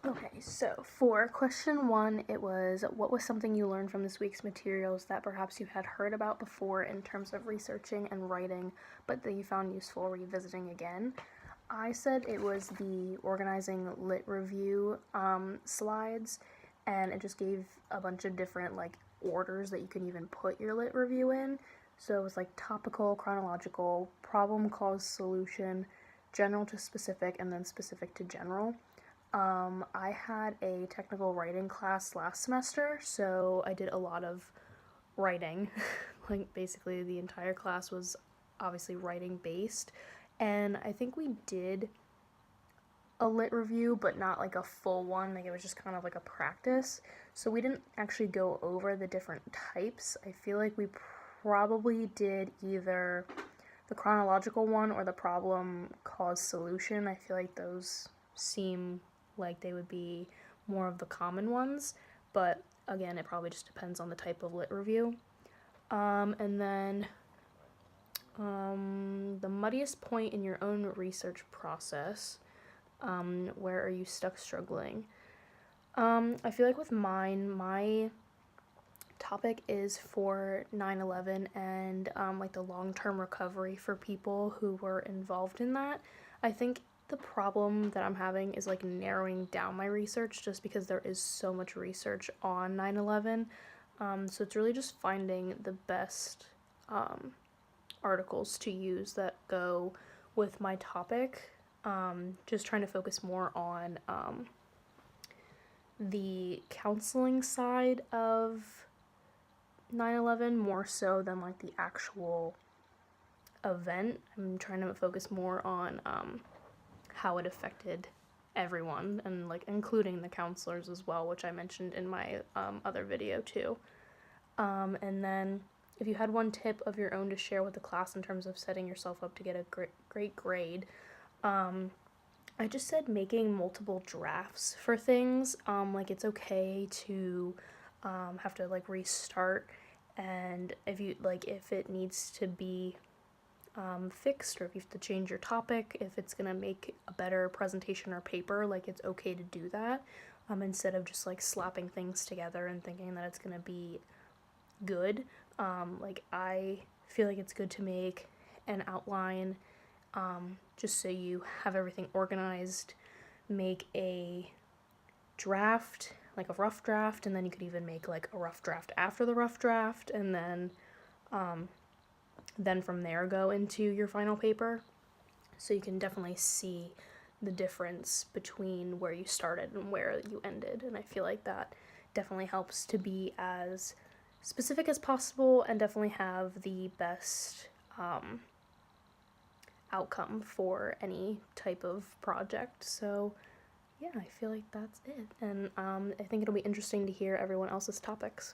Okay, so for question one, it was what was something you learned from this week's materials that perhaps you had heard about before in terms of researching and writing, but that you found useful revisiting again? I said it was the organizing lit review slides, and it just gave a bunch of different like orders that you can even put your lit review in. So it was like topical, chronological, problem, cause, solution, general to specific, and then specific to general. I had a technical writing class last semester, so I did a lot of writing. Like, basically, the entire class was obviously writing based. And I think we did a lit review, but not like a full one. Like, it was just kind of like a practice. So we didn't actually go over the different types. I feel like we probably did either the chronological one or the problem cause solution. I feel like those seem like they would be more of the common ones, but again, it probably just depends on the type of lit review. And then the muddiest point in your own research process. Where are you stuck struggling? I feel like with mine, my topic is for 9/11 and like the long-term recovery for people who were involved in that. I think the problem that I'm having is like narrowing down my research just because there is so much research on 9/11. So it's really just finding the best articles to use that go with my topic. Just trying to focus more on the counseling side of 9/11 more so than like the actual event. I'm trying to focus more on how it affected everyone and like including the counselors as well, which I mentioned in my other video too. And then if you had one tip of your own to share with the class in terms of setting yourself up to get a great grade, I just said making multiple drafts for things. Like it's okay to have to like restart, and if it needs to be fixed, or if you have to change your topic, if it's gonna make a better presentation or paper, like it's okay to do that. Instead of just like slapping things together and thinking that it's gonna be good. Like I feel like it's good to make an outline, just so you have everything organized. Make a draft, like a rough draft, and then you could even make like a rough draft after the rough draft, and then from there go into your final paper. So you can definitely see the difference between where you started and where you ended, and I feel like that definitely helps to be as specific as possible and definitely have the best outcome for any type of project. So yeah, I feel like that's it. And I think it'll be interesting to hear everyone else's topics.